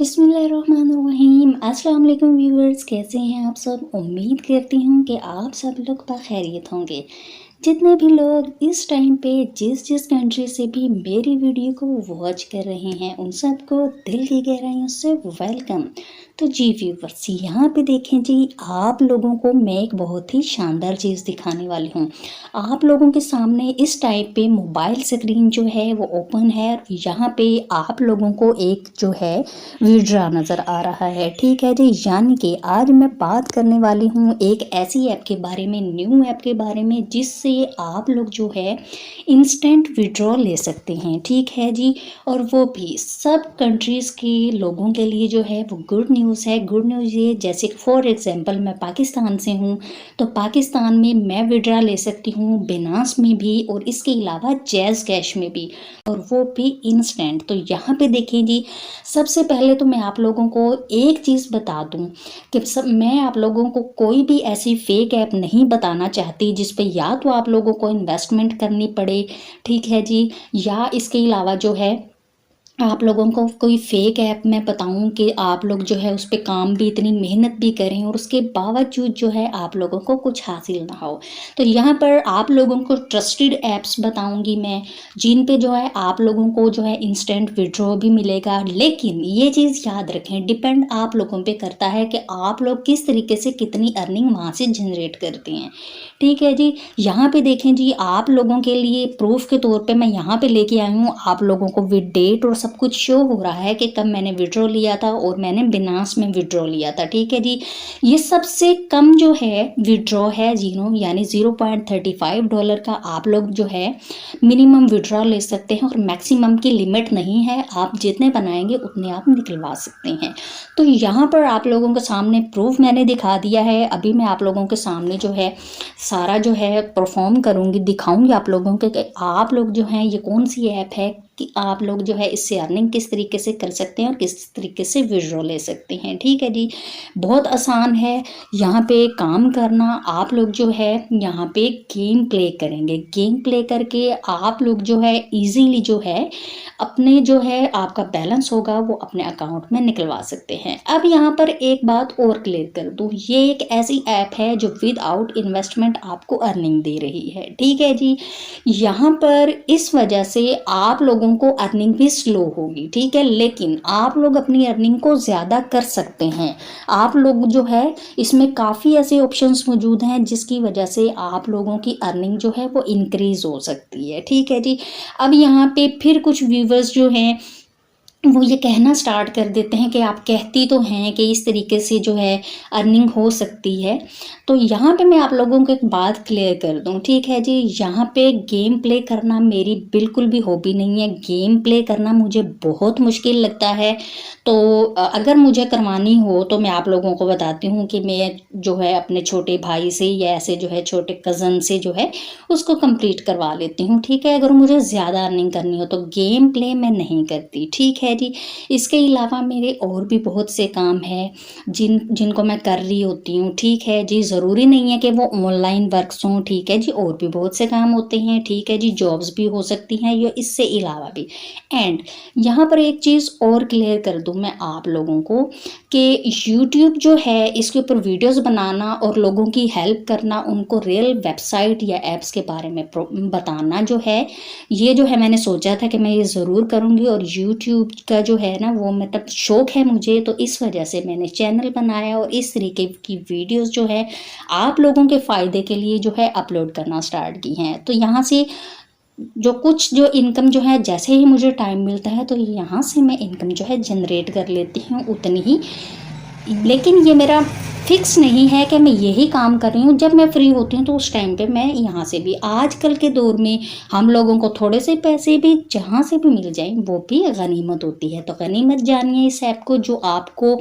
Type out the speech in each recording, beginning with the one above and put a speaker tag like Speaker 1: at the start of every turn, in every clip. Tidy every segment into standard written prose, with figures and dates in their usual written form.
Speaker 1: बिस्मिल्लाहिर्रहमानिर्रहीम। अस्सलाम वालेकुम व्यूअर्स, कैसे हैं आप सब। उम्मीद करती हूँ कि आप सब लोग बखैरियत होंगे। जितने भी लोग इस टाइम पे जिस जिस कंट्री से भी मेरी वीडियो को वॉच कर रहे हैं उन सबको दिल की गहराइयों से वेलकम। तो जी व्यूअर्स, यहाँ पे देखें जी, आप लोगों को मैं एक बहुत ही शानदार चीज़ दिखाने वाली हूँ। आप लोगों के सामने इस टाइप पे मोबाइल स्क्रीन जो है वो ओपन है। यहाँ पे आप लोगों को एक जो है विड्रा नज़र आ रहा है, ठीक है जी। यानी कि आज मैं बात करने वाली हूँ एक ऐसी ऐप के बारे में, न्यू ऐप के बारे में, जिससे आप लोग जो है इंस्टेंट विड्रॉ ले सकते हैं, ठीक है जी। और वो भी सब कंट्रीज़ के लोगों के लिए जो है वो गुड न्यूज़ है। गुड न्यूज़ ये, जैसे फॉर एग्जांपल मैं पाकिस्तान से हूँ तो पाकिस्तान में मैं विड्रा ले सकती हूँ, बिनास में भी और इसके अलावा जैज़ कैश में भी, और वो भी इंस्टेंट। तो यहाँ पे देखें जी, सबसे पहले तो मैं आप लोगों को एक चीज़ बता दूं कि मैं आप लोगों को कोई भी ऐसी फेक ऐप नहीं बताना चाहती जिस पे या तो आप लोगों को इन्वेस्टमेंट करनी पड़े, ठीक है जी, या इसके अलावा जो है आप लोगों को कोई फेक ऐप मैं बताऊं कि आप लोग जो है उस पे काम भी, इतनी मेहनत भी करें और उसके बावजूद जो है आप लोगों को कुछ हासिल ना हो। तो यहाँ पर आप लोगों को ट्रस्टेड ऐप्स बताऊंगी मैं, जिन पे जो है आप लोगों को जो है इंस्टेंट विड्रॉ भी मिलेगा। लेकिन ये चीज़ याद रखें, डिपेंड आप लोगों पे करता है कि आप लोग किस तरीके से कितनी अर्निंग वहाँ से जनरेट करते हैं, ठीक है जी। यहाँ पे देखें जी, आप लोगों के लिए प्रूफ के तौर पे मैं यहाँ पे लेके आई हूँ, आप लोगों को विद डेट और सब कुछ शो हो रहा है कि कब मैंने विड्रॉ लिया था और मैंने बिनास में विड्रॉ लिया था, ठीक है जी। ये सबसे कम जो है विड्रॉ है यानी $0.35 का आप लोग जो है मिनिमम विड्रॉ ले सकते हैं, और मैक्सिमम की लिमिट नहीं है, आप जितने बनाएंगे उतने आप निकलवा सकते हैं। तो यहाँ पर आप लोगों के सामने प्रूफ मैंने दिखा दिया है। अभी मैं आप लोगों के सामने जो है सारा जो है परफॉर्म करूँगी, दिखाऊंगी आप लोगों के कि आप लोग जो हैं ये कौन सी ऐप है कि आप लोग जो है इससे अर्निंग किस तरीके से कर सकते हैं और किस तरीके से विड्रॉ ले सकते हैं, ठीक है जी। बहुत आसान है यहाँ पे काम करना। आप लोग जो है यहाँ पे गेम प्ले करेंगे, गेम प्ले करके आप लोग जो है इजीली जो है अपने जो है आपका बैलेंस होगा वो अपने अकाउंट में निकलवा सकते हैं। अब यहाँ पर एक बात और क्लियर कर दूँ, ये एक ऐसी ऐप है जो विदाउट इन्वेस्टमेंट आपको अर्निंग दे रही है, ठीक है जी। यहाँ पर इस वजह से आप लोगों को अर्निंग भी स्लो होगी, ठीक है, लेकिन आप लोग अपनी अर्निंग को ज़्यादा कर सकते हैं। आप लोग जो है इसमें काफ़ी ऐसे ऑप्शंस मौजूद हैं जिसकी वजह से आप लोगों की अर्निंग जो है वो इंक्रीज़ हो सकती है, ठीक है जी। अब यहाँ पे फिर कुछ व्यूवर्स जो हैं वो ये कहना स्टार्ट कर देते हैं कि आप कहती तो हैं कि इस तरीके से जो है अर्निंग हो सकती है। तो यहाँ पे मैं आप लोगों को एक बात क्लियर कर दूँ, ठीक है जी। यहाँ पे गेम प्ले करना मेरी बिल्कुल भी हॉबी नहीं है, गेम प्ले करना मुझे बहुत मुश्किल लगता है। तो अगर मुझे करवानी हो तो मैं आप लोगों को बताती हूँ कि मैं जो है अपने छोटे भाई से या ऐसे जो है छोटे कज़न से जो है उसको कंप्लीट करवा लेती हूँ, ठीक है, अगर मुझे ज़्यादा अर्निंग करनी हो तो। गेम प्ले मैं नहीं करती, ठीक है जी। इसके अलावा मेरे और भी बहुत से काम हैं जिनको मैं कर रही होती हूँ, ठीक है जी। ज़रूरी नहीं है कि वो ऑनलाइन वर्क्स हों, ठीक है जी, और भी बहुत से काम होते हैं, ठीक है जी। जॉब्स भी हो सकती हैं या इससे अलावा भी। एंड यहाँ पर एक चीज़ और क्लियर कर दूँ मैं आप लोगों को कि यूट्यूब जो है इसके ऊपर वीडियोस बनाना और लोगों की हेल्प करना, उनको रियल वेबसाइट या ऐप्स के बारे में बताना जो है, ये जो है मैंने सोचा था कि मैं ये ज़रूर करूँगी। और यूट्यूब का जो है ना वो मतलब शौक है मुझे, तो इस वजह से मैंने चैनल बनाया और इस तरीके की वीडियोस जो है आप लोगों के फ़ायदे के लिए जो है अपलोड करना स्टार्ट की हैं। तो यहाँ से जो इनकम जो है, जैसे ही मुझे टाइम मिलता है तो यहाँ से मैं इनकम जो है जनरेट कर लेती हूँ उतनी ही। लेकिन ये मेरा फिक्स नहीं है कि मैं यही काम कर रही हूँ, जब मैं फ्री होती हूँ तो उस टाइम पे मैं यहाँ से भी। आजकल के दौर में हम लोगों को थोड़े से पैसे भी जहाँ से भी मिल जाएं वो भी गनीमत होती है। तो गनीमत जानिए इस ऐप को जो आपको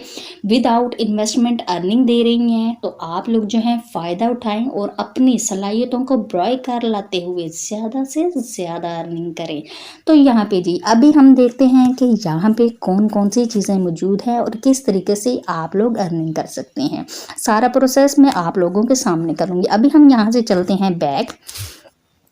Speaker 1: विदाउट इन्वेस्टमेंट अर्निंग दे रही हैं। तो आप लोग जो हैं फ़ायदा उठाएं और अपनी सलाहियतों को ब्रॉयकार लाते हुए ज़्यादा से ज़्यादा अर्निंग करें। तो यहाँ पे जी अभी हम देखते हैं कि यहाँ पे कौन कौन सी चीज़ें मौजूद हैं और किस तरीके से आप लोग अर्निंग कर सकते हैं। सारा प्रोसेस मैं आप लोगों के सामने करूँगी। अभी हम यहाँ से चलते हैं बैक।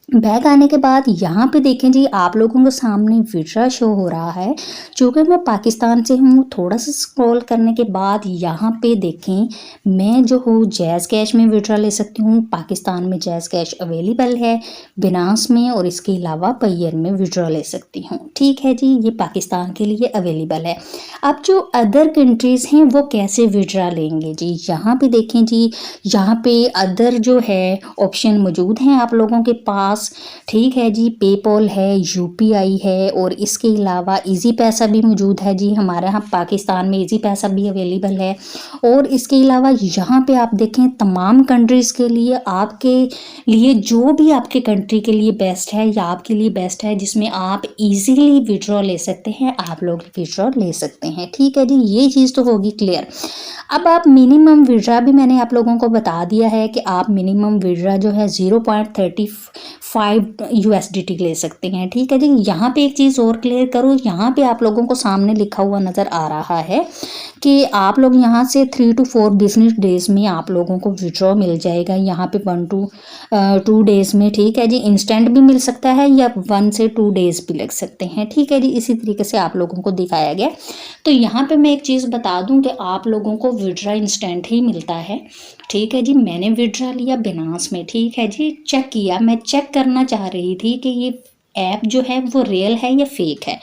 Speaker 1: बैक आने के बाद यहाँ पे देखें जी, आप लोगों के सामने विड्रा शो हो रहा है। चूँकि मैं पाकिस्तान से हूँ, थोड़ा सा स्क्रॉल करने के बाद यहाँ पे देखें, मैं जो हूँ जैज़ कैश में विड्रा ले सकती हूँ। पाकिस्तान में जैज़ कैश अवेलेबल है, बिनास में, और इसके अलावा पेयर में विड्रा ले सकती हूँ। ठीक है जी, ये पाकिस्तान के लिए अवेलेबल है। अब जो अदर कंट्रीज़ हैं वो कैसे विड्रा लेंगे जी, यहाँ पे देखें जी, यहाँ पे अदर जो है ऑप्शन मौजूद हैं आप लोगों के पास। ठीक है जी, पेपॉल है, यूपीआई है, और इसके अलावा इजी पैसा भी मौजूद है जी। हमारे यहाँ पाकिस्तान में इजी पैसा भी अवेलेबल है। और इसके अलावा यहाँ पे आप देखें, तमाम कंट्रीज़ के लिए आपके लिए जो भी आपके कंट्री के लिए बेस्ट है या आपके लिए बेस्ट है, जिसमें आप इजीली विड्रॉ ले सकते हैं, आप लोग विड्रॉ ले सकते हैं। ठीक है जी, ये चीज़ तो होगी क्लियर। अब आप मिनिमम विड्रा भी मैंने आप लोगों को बता दिया है कि आप मिनिमम विड्रा जो है 0.35 USDT ले सकते हैं। ठीक है जी, यहाँ पे एक चीज़ और क्लियर करो, यहाँ पे आप लोगों को सामने लिखा हुआ नज़र आ रहा है कि आप लोग यहाँ से 3 to 4 बिजनेस डेज़ में आप लोगों को विड्रॉ मिल जाएगा। यहाँ पे 1 to 2 डेज़ में। ठीक है जी, इंस्टेंट भी मिल सकता है या 1 से 2 डेज़ भी लग सकते हैं। ठीक है जी, इसी तरीके से आप लोगों को दिखाया गया। तो यहाँ पे मैं एक चीज़ बता दूं कि आप लोगों को विड्रा इंस्टेंट ही मिलता है। ठीक है जी, मैंने विड्रा लिया बिनास में। ठीक है जी, चेक किया, मैं चेक करना चाह रही थी कि ये ऐप जो है वो रियल है या फेक है।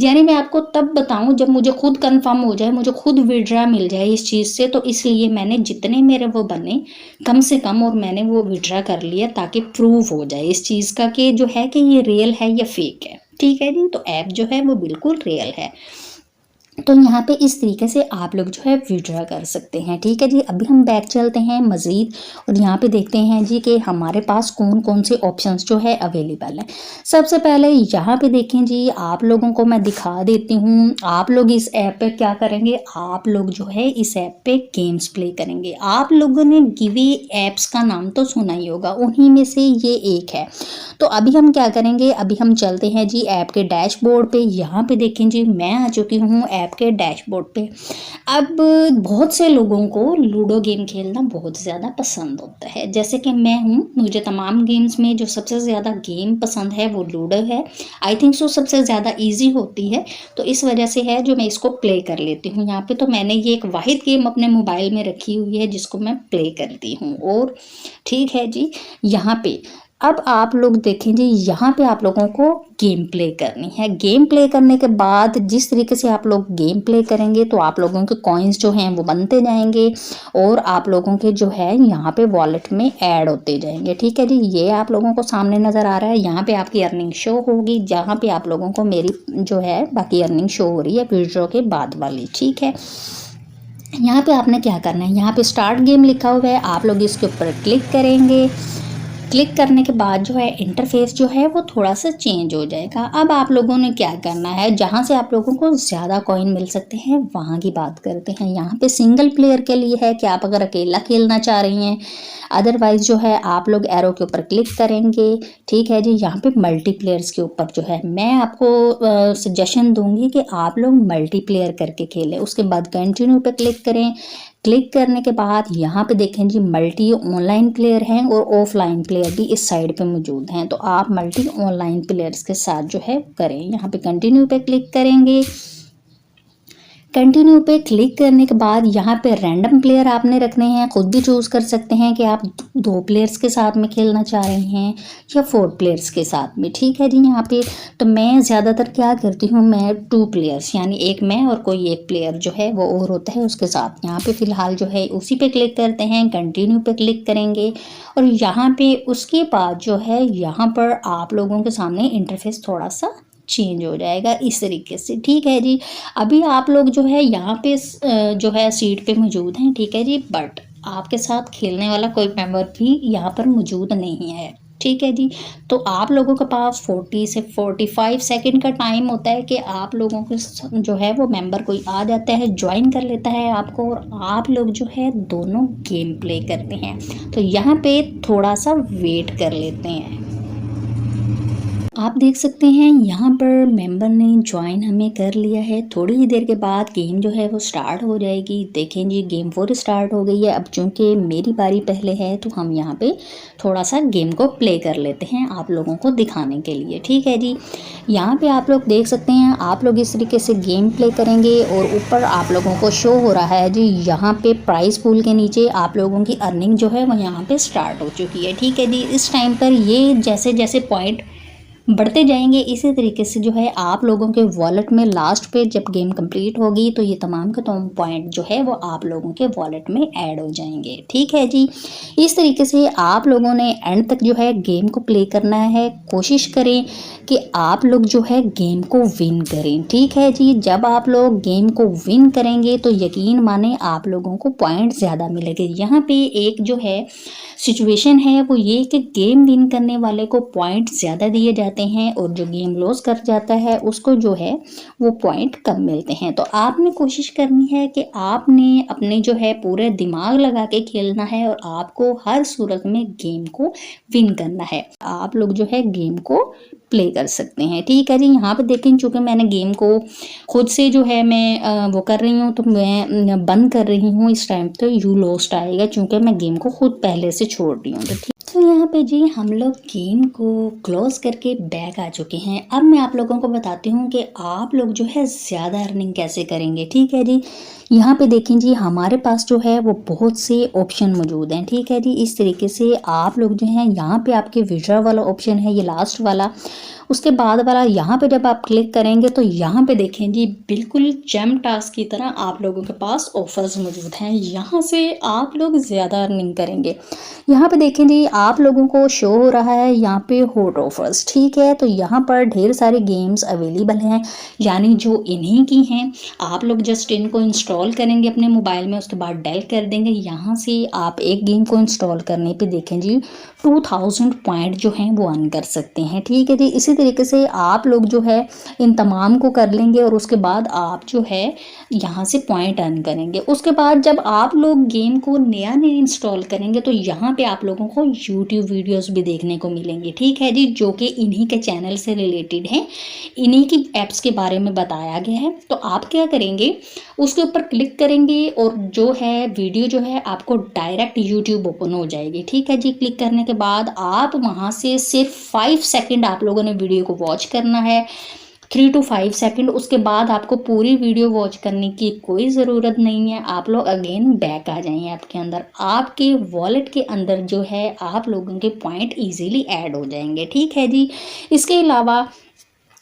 Speaker 1: यानी मैं आपको तब बताऊं जब मुझे खुद कंफर्म हो जाए, मुझे खुद विड्रा मिल जाए इस चीज़ से। तो इसलिए मैंने जितने मेरे वो बने कम से कम, और मैंने वो विड्रा कर लिया ताकि प्रूव हो जाए इस चीज़ का कि जो है कि ये रियल है या फेक है। ठीक है जी, तो ऐप जो है वो बिल्कुल रियल है। तो यहाँ पे इस तरीके से आप लोग जो है विड्रा कर सकते हैं। ठीक है जी, अभी हम बैक चलते हैं मज़ीद, और यहाँ पे देखते हैं जी कि हमारे पास कौन कौन से ऑप्शंस जो है अवेलेबल है। सबसे पहले यहाँ पे देखें जी, आप लोगों को मैं दिखा देती हूँ। आप लोग इस ऐप पे क्या करेंगे, आप लोग जो है इस ऐप पे गेम्स प्ले करेंगे। आप लोगों ने गिवी ऐप्स का नाम तो सुना ही होगा, उन्हीं में से ये एक है। तो अभी हम क्या करेंगे, अभी हम चलते हैं जी ऐप के डैशबोर्ड पे। यहाँ पे देखें जी, मैं आ चुकी हूँ ऐप के डैशबोर्ड पे। अब बहुत से लोगों को लूडो गेम खेलना बहुत ज़्यादा पसंद होता है, जैसे कि मैं हूँ। मुझे तमाम गेम्स में जो सबसे ज़्यादा गेम पसंद है वो लूडो है। आई थिंक सो सबसे ज़्यादा ईजी होती है, तो इस वजह से है जो मैं इसको प्ले कर लेती हूँ यहाँ पे। तो मैंने ये एक वाहिद गेम अपने मोबाइल में रखी हुई है जिसको मैं प्ले करती हूँ। और ठीक है जी, यहाँ पे अब आप लोग देखें जी, यहाँ पे आप लोगों को गेम प्ले करनी है। गेम प्ले करने के बाद जिस तरीके से आप लोग गेम प्ले करेंगे तो आप लोगों के कॉइन्स जो हैं वो बनते जाएंगे, और आप लोगों के जो है यहाँ पे वॉलेट में ऐड होते जाएंगे। ठीक है जी, ये आप लोगों को सामने नज़र आ रहा है। यहाँ पे आपकी अर्निंग शो होगी, जहाँ पे आप लोगों को मेरी जो है बाकी अर्निंग शो हो रही है विड्रॉ के बाद वाली। ठीक है, यहाँ पे आपने क्या करना है, यहाँ पे स्टार्ट गेम लिखा हुआ है, आप लोग इसके ऊपर क्लिक करेंगे। क्लिक करने के बाद जो है इंटरफेस जो है वो थोड़ा सा चेंज हो जाएगा। अब आप लोगों ने क्या करना है, जहाँ से आप लोगों को ज़्यादा कॉइन मिल सकते हैं वहाँ की बात करते हैं। यहाँ पे सिंगल प्लेयर के लिए है कि आप अगर अकेला खेलना चाह रही हैं, अदरवाइज़ जो है आप लोग एरो के ऊपर क्लिक करेंगे। ठीक है जी, यहाँ पे मल्टीप्लेयर्स के ऊपर जो है मैं आपको सजेशन दूंगी कि आप लोग मल्टीप्लेयर करके खेलें। उसके बाद कंटिन्यू पे क्लिक करें। क्लिक करने के बाद यहाँ पे देखें जी, मल्टी ऑनलाइन प्लेयर हैं और ऑफलाइन प्लेयर भी इस साइड पे मौजूद हैं। तो आप मल्टी ऑनलाइन प्लेयर्स के साथ जो है करें। यहाँ पे कंटिन्यू पे क्लिक करेंगे। कंटिन्यू पे क्लिक करने के बाद यहाँ पे रैंडम प्लेयर आपने रखने हैं। खुद भी चूज़ कर सकते हैं कि आप 2 प्लेयर्स के साथ में खेलना चाह रहे हैं या 4 प्लेयर्स के साथ में। ठीक है जी, यहाँ पे तो मैं ज़्यादातर क्या करती हूँ, मैं 2 प्लेयर्स यानी एक मैं और कोई एक प्लेयर जो है वो और होता है उसके साथ। यहाँ पे फ़िलहाल जो है उसी पे क्लिक करते हैं, कंटिन्यू पे क्लिक करेंगे, और यहाँ पे उसके बाद जो है यहाँ पर आप लोगों के सामने इंटरफेस थोड़ा सा चेंज हो जाएगा इस तरीके से। ठीक है जी, अभी आप लोग जो है यहाँ पे जो है सीट पे मौजूद हैं। ठीक है जी, बट आपके साथ खेलने वाला कोई मेंबर भी यहाँ पर मौजूद नहीं है। ठीक है जी, तो आप लोगों के पास 40 से 45 सेकंड का टाइम होता है कि आप लोगों के जो है वो मेंबर कोई आ जाता है, ज्वाइन कर लेता है आपको, और आप लोग जो है दोनों गेम प्ले करते हैं। तो यहाँ पे थोड़ा सा वेट कर लेते हैं। आप देख सकते हैं यहाँ पर मेंबर ने ज्वाइन हमें कर लिया है। थोड़ी ही देर के बाद गेम जो है वो स्टार्ट हो जाएगी। देखें जी गेम 4 स्टार्ट हो गई है। अब चूँकि मेरी बारी पहले है तो हम यहाँ पे थोड़ा सा गेम को प्ले कर लेते हैं आप लोगों को दिखाने के लिए। ठीक है जी, यहाँ पे आप लोग देख सकते हैं, आप लोग इस तरीके से गेम प्ले करेंगे और ऊपर आप लोगों को शो हो रहा है जी यहाँ पे प्राइस पूल के नीचे आप लोगों की अर्निंग जो है वो यहाँ पे स्टार्ट हो चुकी है। ठीक है जी, इस टाइम पर ये जैसे जैसे पॉइंट बढ़ते जाएंगे इसी तरीके से जो है आप लोगों के वॉलेट में लास्ट पे जब गेम कंप्लीट होगी तो ये तमाम के तमाम पॉइंट जो है वो आप लोगों के वॉलेट में ऐड हो जाएंगे। ठीक है जी, इस तरीके से आप लोगों ने एंड तक जो है गेम को प्ले करना है। कोशिश करें कि आप लोग जो है गेम को विन करें। ठीक है जी, जब आप लोग गेम को विन करेंगे तो यकीन माने आप लोगों को पॉइंट ज़्यादा मिलेंगे। यहाँ पे एक जो है सिचुएशन है वो ये कि गेम विन करने वाले को पॉइंट ज़्यादा दिए जाते हैं और जो गेम लॉस कर जाता है उसको जो है वो पॉइंट कम मिलते हैं। तो आपने कोशिश करनी है कि आपने अपने जो है पूरे दिमाग लगा के खेलना है और आपको हर सूरत में गेम को विन करना है। आप लोग जो है गेम को प्ले कर सकते हैं। ठीक है जी, यहाँ पे देखें चूँकि मैंने गेम को खुद से जो है मैं वो कर रही हूँ तो मैं बंद कर रही हूँ इस टाइम। तो यू लॉस्ट आएगा चूँकि मैं गेम को खुद पहले से छोड़ रही हूँ। तो ठीक, तो यहाँ पे जी हम लोग गेम को क्लोज करके बैक आ चुके हैं। अब मैं आप लोगों को बताती हूँ कि आप लोग जो है ज़्यादा अर्निंग कैसे करेंगे। ठीक है जी, यहाँ पे देखें जी हमारे पास जो है वो बहुत से ऑप्शन मौजूद हैं। ठीक है जी, इस तरीके से आप लोग जो हैं यहाँ पे आपके विड्रॉ वाला ऑप्शन है, ये लास्ट वाला, उसके बाद वाला यहाँ पे जब आप क्लिक करेंगे तो यहाँ पे देखें जी बिल्कुल जेम टास्क की तरह आप लोगों के पास ऑफर्स मौजूद हैं। यहाँ से आप लोग ज़्यादा अर्निंग करेंगे। यहाँ पे देखें जी आप लोगों को शो हो रहा है यहाँ पे हॉट ऑफर्स। ठीक है, तो यहाँ पर ढेर सारे गेम्स अवेलेबल हैं, यानी जो इन्हीं की हैं। आप लोग जस्ट इनको इंस्टॉल करेंगे अपने मोबाइल में, उसके बाद डायल कर देंगे। यहाँ से आप एक गेम को इंस्टॉल करने पे देखें जी 2000 पॉइंट जो हैं वो अर्न कर सकते हैं। ठीक है जी, इसी तरीके से आप लोग जो है इन तमाम को कर लेंगे और उसके बाद आप जो है यहाँ से पॉइंट अर्न करेंगे। उसके बाद जब आप लोग गेम को नया नया इंस्टॉल करेंगे तो यहाँ पे आप लोगों को यूट्यूब वीडियोस भी देखने को मिलेंगी। ठीक है जी, जो कि इन्हीं के चैनल से रिलेटेड हैं, इन्हीं की ऐप्स के बारे में बताया गया है। तो आप क्या करेंगे, उसके ऊपर क्लिक करेंगे और जो है वीडियो जो है आपको डायरेक्ट यूट्यूब ओपन हो जाएगी। ठीक है जी, क्लिक करने के बाद आप वहाँ से सिर्फ 5 सेकंड आप लोगों ने वीडियो को वॉच करना है, 3 to 5 सेकंड। उसके बाद आपको पूरी वीडियो वॉच करने की कोई ज़रूरत नहीं है। आप लोग अगेन बैक आ जाएंगे आपके अंदर, आपके वॉलेट के अंदर जो है आप लोगों के पॉइंट इजीली ऐड हो जाएंगे। ठीक है जी, इसके अलावा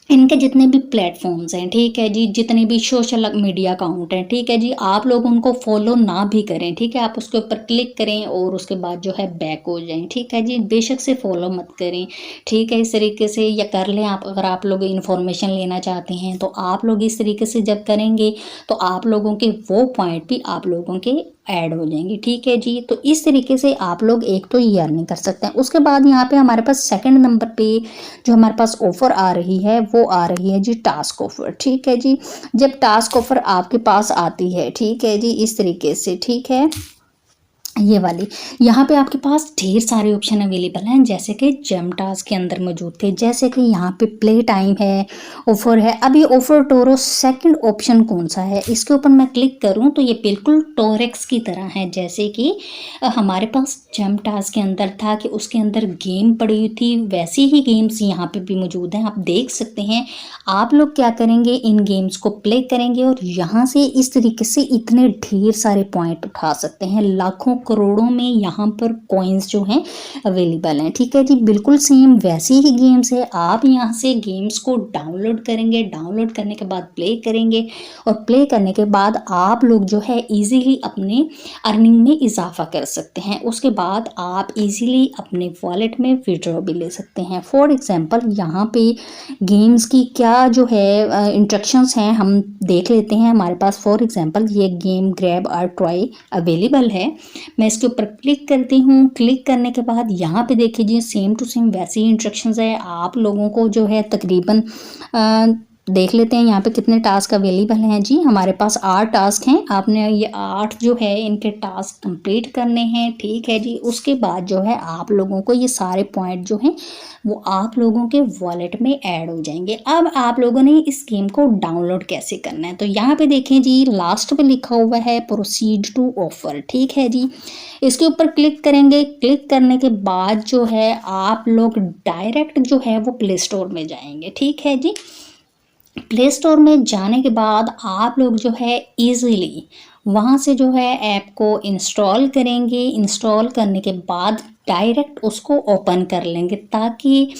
Speaker 1: इनके जितने भी प्लेटफॉर्म्स हैं, ठीक है जी, जितने भी सोशल मीडिया अकाउंट हैं, ठीक है जी, आप लोग उनको फॉलो ना भी करें। ठीक है, आप उसके ऊपर क्लिक करें और उसके बाद जो है बैक हो जाएं। ठीक है जी, बेशक से फॉलो मत करें। ठीक है, इस तरीके से या कर लें आप, अगर आप लोग इन्फॉर्मेशन लेना चाहते हैं तो आप लोग इस तरीके से जब करेंगे तो आप लोगों के वो पॉइंट भी आप लोगों के ऐड हो जाएंगे। ठीक है जी, तो इस तरीके से आप लोग एक तो ये अर्निंग कर सकते हैं। उसके बाद यहाँ पे हमारे पास सेकंड नंबर पे जो हमारे पास ऑफर आ रही है वो आ रही है जी टास्क ऑफर। ठीक है जी, जब टास्क ऑफर आपके पास आती है, ठीक है जी, इस तरीके से, ठीक है, ये वाली, यहाँ पे आपके पास ढेर सारे ऑप्शन अवेलेबल हैं जैसे कि जेम टास्क के अंदर मौजूद थे। जैसे कि यहाँ पे प्ले टाइम है, ऑफर है। अब ये ऑफर टोरो सेकंड ऑप्शन कौन सा है, इसके ऊपर मैं क्लिक करूँ तो ये बिल्कुल टोरेक्स की तरह है। जैसे कि हमारे पास जेम टास्क के अंदर था कि उसके अंदर गेम पड़ी हुई थी, वैसी ही गेम्स यहाँ पे भी मौजूद हैं। आप देख सकते हैं। आप लोग क्या करेंगे, इन गेम्स को प्ले करेंगे और यहाँ से इस तरीके से इतने ढेर सारे पॉइंट उठा सकते हैं। लाखों करोड़ों में यहाँ पर कॉइन्स जो हैं अवेलेबल हैं। ठीक है जी, बिल्कुल सेम वैसी ही गेम्स है। आप यहाँ से गेम्स को डाउनलोड करेंगे, डाउनलोड करने के बाद प्ले करेंगे और प्ले करने के बाद आप लोग जो है इजीली अपने अर्निंग में इजाफा कर सकते हैं। उसके बाद आप इजीली अपने वॉलेट में विड्रॉ भी ले सकते हैं। फॉर एग्जांपल यहाँ पे गेम्स की क्या जो है इंस्ट्रक्शंस हैं हम देख लेते हैं। हमारे पास फॉर एग्जांपल ये गेम ग्रैब और ट्रॉय अवेलेबल है। मैं इसके ऊपर क्लिक करती हूँ। क्लिक करने के बाद यहाँ पे देखिए जी सेम टू सेम वैसी इंस्ट्रक्शंस है। आप लोगों को जो है तकरीबन देख लेते हैं यहाँ पे कितने टास्क अवेलेबल हैं जी। हमारे पास 8 टास्क हैं। आपने ये 8 जो है इनके टास्क कंप्लीट करने हैं, ठीक है जी। उसके बाद जो है आप लोगों को ये सारे पॉइंट जो हैं वो आप लोगों के वॉलेट में ऐड हो जाएंगे। अब आप लोगों ने इस गेम को डाउनलोड कैसे करना है, तो यहाँ पे देखें जी, लास्ट पे लिखा हुआ है प्रोसीड टू ऑफर, ठीक है जी। इसके ऊपर क्लिक करेंगे। क्लिक करने के बाद जो है आप लोग डायरेक्ट जो है वो प्ले स्टोर में जाएंगे, ठीक है जी। प्ले स्टोर में जाने के बाद आप लोग जो है इजीली वहाँ से जो है ऐप को इंस्टॉल करेंगे। इंस्टॉल करने के बाद डायरेक्ट उसको ओपन कर लेंगे, ताकि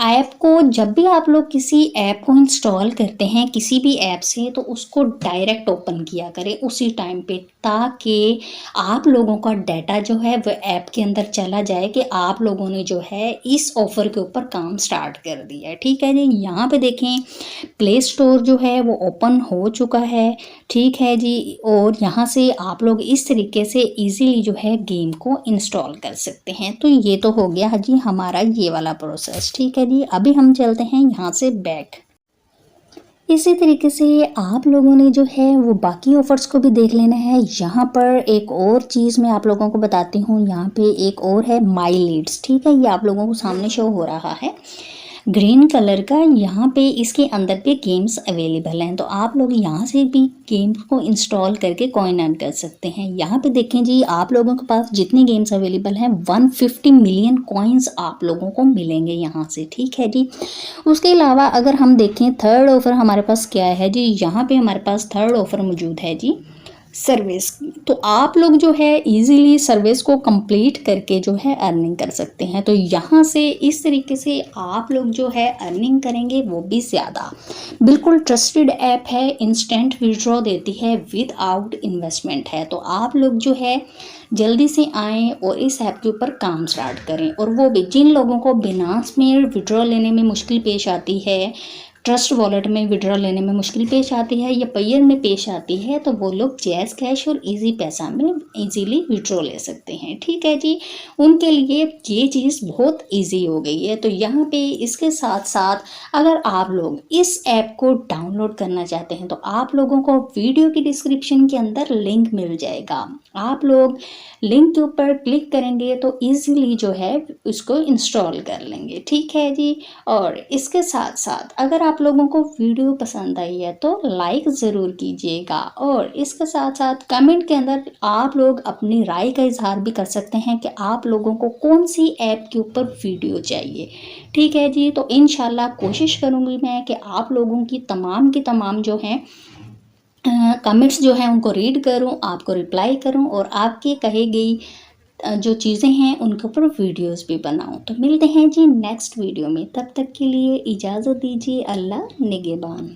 Speaker 1: ऐप को जब भी आप लोग किसी ऐप को इंस्टॉल करते हैं किसी भी ऐप से, तो उसको डायरेक्ट ओपन किया करें उसी टाइम पे, ताकि आप लोगों का डाटा जो है वो ऐप के अंदर चला जाए कि आप लोगों ने जो है इस ऑफ़र के ऊपर काम स्टार्ट कर दिया है, ठीक है जी। यहाँ पे देखें प्ले स्टोर जो है वो ओपन हो चुका है, ठीक है जी। और यहाँ से आप लोग इस तरीके से इजीली जो है गेम को इंस्टॉल कर सकते हैं। तो ये तो हो गया जी हमारा ये वाला प्रोसेस, ठीक है जी। अभी हम चलते हैं यहाँ से बैक। इसी तरीके से आप लोगों ने जो है वो बाकी ऑफ़र्स को भी देख लेना है। यहाँ पर एक और चीज़ मैं आप लोगों को बताती हूँ। यहाँ पे एक और है माई लीड्स, ठीक है। ये आप लोगों को सामने शो हो रहा है ग्रीन कलर का। यहाँ पे इसके अंदर पे गेम्स अवेलेबल हैं, तो आप लोग यहाँ से भी गेम्स को इंस्टॉल करके कॉइन अर्न कर सकते हैं। यहाँ पे देखें जी, आप लोगों के पास जितने गेम्स अवेलेबल हैं 150 मिलियन कॉइन्स आप लोगों को मिलेंगे यहाँ से, ठीक है जी। उसके अलावा अगर हम देखें थर्ड ऑफ़र हमारे पास क्या है जी, यहाँ पे हमारे पास थर्ड ऑफ़र मौजूद है जी सर्विस। तो आप लोग जो है इजीली सर्विस को कंप्लीट करके जो है अर्निंग कर सकते हैं। तो यहाँ से इस तरीके से आप लोग जो है अर्निंग करेंगे, वो भी ज़्यादा। बिल्कुल ट्रस्टेड ऐप है, इंस्टेंट विड्रॉ देती है विदाउट इन्वेस्टमेंट है। तो आप लोग जो है जल्दी से आएँ और इस ऐप के ऊपर काम स्टार्ट करें। और वो भी जिन लोगों को बिनास में विड्रॉ लेने में मुश्किल पेश आती है, ट्रस्ट वॉलेट में विड्रॉ लेने में मुश्किल पेश आती है या पेयर में पेश आती है, तो वो लोग जैज़ कैश और इजी पैसा में इजीली विड्रॉ ले सकते हैं, ठीक है जी। उनके लिए ये चीज़ बहुत इजी हो गई है। तो यहाँ पे इसके साथ साथ अगर आप लोग इस ऐप को डाउनलोड करना चाहते हैं, तो आप लोगों को वीडियो की डिस्क्रिप्शन के अंदर लिंक मिल जाएगा। आप लोग लिंक के ऊपर क्लिक करेंगे तो ईज़िली जो है इसको इंस्टॉल कर लेंगे, ठीक है जी। और इसके साथ साथ अगर आप लोगों को वीडियो पसंद आई है तो लाइक ज़रूर कीजिएगा, और इसके साथ साथ कमेंट के अंदर आप लोग अपनी राय का इजहार भी कर सकते हैं कि आप लोगों को कौन सी ऐप के ऊपर वीडियो चाहिए, ठीक है जी। तो इंशाल्लाह कोशिश करूँगी मैं कि आप लोगों की तमाम जो हैं कमेंट्स जो हैं उनको रीड करूं, आपको रिप्लाई करूं, और आपकी कही गई जो चीज़ें हैं उनके ऊपर वीडियोस भी बनाऊं। तो मिलते हैं जी नेक्स्ट वीडियो में, तब तक के लिए इजाज़त दीजिए। अल्लाह निगहबान।